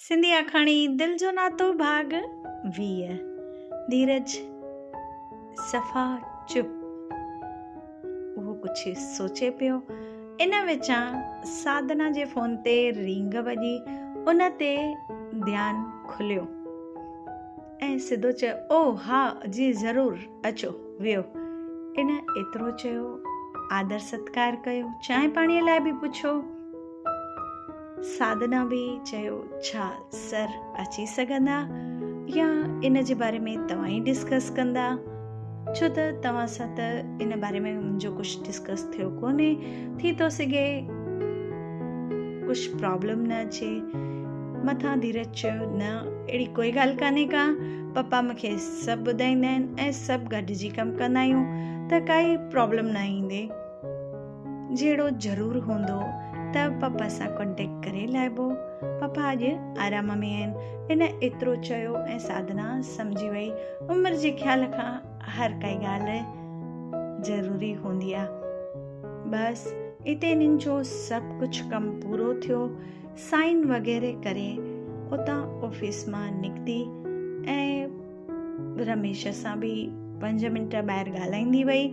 सिंधी आखाणी दिल जो नातो भाग 20। धीरज सफ़ा चुप। वो कुछ सोचे पियो। इन विचां साधना जे फोन ते रिंग वॼी। उन ते ध्यानु खुलियो ऐं सिधो चयो, ओ हा जी ज़रूरु, अचो वियो। इन एतिरो चयो, आदर सत्कार कयो, चांहि पाणीअ लाइ बि पुछो। साधना बि चयो, छा सर अची सघंदा या इन जे बारे में तव्हां ई डिस्कस कंदा, छो त तव्हां सां त इन बारे में मुंहिंजो कुझु डिस्कस थियो कोन्हे। थी थो सघे कुझु प्रॉब्लम न अचे। मथां धीरज चयो, न अहिड़ी कोई ॻाल्हि कान्हे का, पप्पा मूंखे सभु ॿुधाईंदा आहिनि ऐं सभु गॾिजी कमु कंदा आहियूं त काई प्रॉब्लम न ईंदे। जहिड़ो ज़रूरु हूंदो त पप्पा सां कॉन्टेक्ट करे लाइबो। पप्पा अॼु आराम में आहिनि। इन एतिरो चयो ऐं साधना सम्झी वई, उमिरि जे ख़्याल खां हर काई ॻाल्हि ज़रूरी हूंदी आहे। बसि हिते इन्हनि जो सभु कुझु कमु पूरो थियो। साइन वग़ैरह करे उतां ऑफिस मां निकिती ऐं रमेश सां बि 5 मिंट ॿाहिरि ॻाल्हाईंदी वई।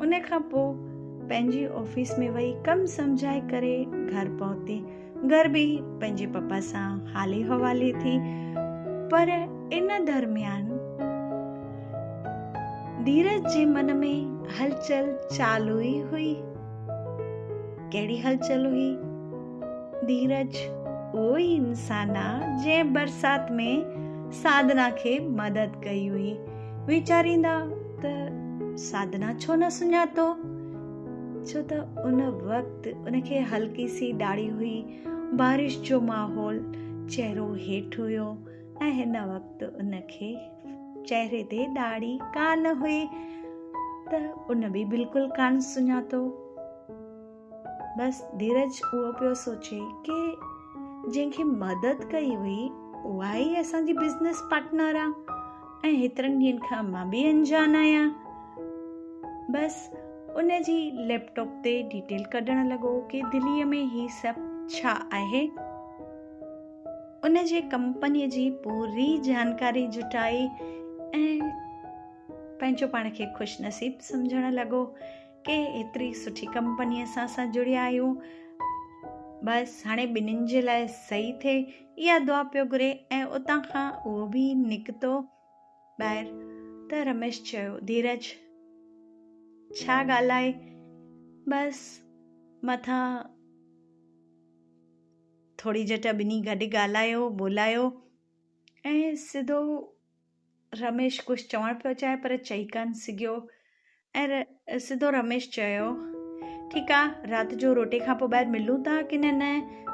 उन खां पोइ पंहिंजी ऑफिस में वई, कमु सम्झाए करे घर पहुती। घर बि पंहिंजे पप्पा सां हाली हवाले थी। पर इन दरमियान धीरज जे मन में हलचल चालू ई हुई। कहिड़ी हलचल हुई? धीरज उहो ई इंसान आहे जंहिं बरसात में साधना खे मदद कई हुई। वीचारींदा त साधना छो न सुञातो, छो त उन वक़्तु उनखे हल्की सी दाढ़ी हुई, बारिश जो माहौल, चहिरो हेठि हुयो ऐं हिन वक़्तु उनखे चहिरे ते दाढ़ी कान हुई त उन बि बिल्कुलु कान सुञातो। बसि धीरज उहो पियो सोचे कि जंहिंखे मदद कई हुई उहा ई असांजी बिज़नेस पार्टनर आहे ऐं हेतिरनि ॾींहंनि खां मां बि अनजान आहियां। बसि उन जी लैपटॉप ते डिटेल कढण लॻो कि दिल्लीअ में ही सभु छा आहे। उन जे कंपनीअ जी पूरी जानकारी जुटाई ऐं पंहिंजो पाण खे ख़ुशि नसीब सम्झण लॻो कि एतिरी सुठी कंपनीअ सां असां जुड़िया आहियूं। बसि हाणे ॿिन्हिनि जे लाइ सही थिए, इहा दुआ पियो घुरे। ऐं उतां खां उहो बि निकितो ॿाहिरि त रमेश चयो, धीरज छा ॻाल्हाए? बसि मथां थोरी झटि ॿिन्ही गॾु ॻाल्हायो ॿोलायो ऐं सिधो रमेश कुझु चवणु पियो चाहे पर चई कान सघियो। ऐं सिधो रमेश चयो, ठीकु आहे, राति जो रोटी खां पोइ ॿाहिरि मिलूं था की न?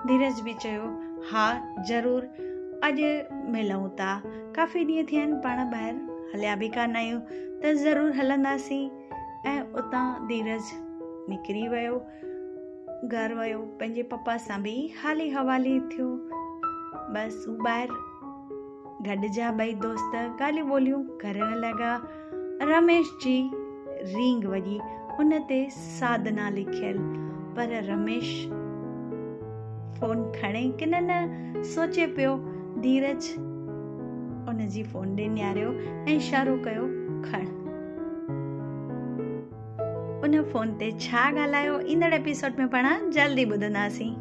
धीरज बि चयो, हा ज़रूरु, अॼु मिलूं था। काफ़ी ॾींहं थिया आहिनि पाण ॿाहिरि हलिया बि कान आहियूं त ज़रूरु हलंदासीं। ऐं उतां धीरज निकिरी वियो, घर वियो, पंहिंजे पप्पा सां बि हाली हवाली थियो। बसि हू ॿाहिरि गॾिजा ॿई दोस्त ॻाल्हियूं ॿोलियूं करण लॻा। रमेश जी रिंग वॼी, उन ते साधना लिखियल, पर रमेश फोन खणे कि न सोचे पियो। धीरज उन जी फोन ॾे निहारियो ऐं इशारो कयो, खण। उन फोन ते छा ॻाल्हायो ईंदड़ एपिसोड में पाण जल्दी ॿुधंदासीं।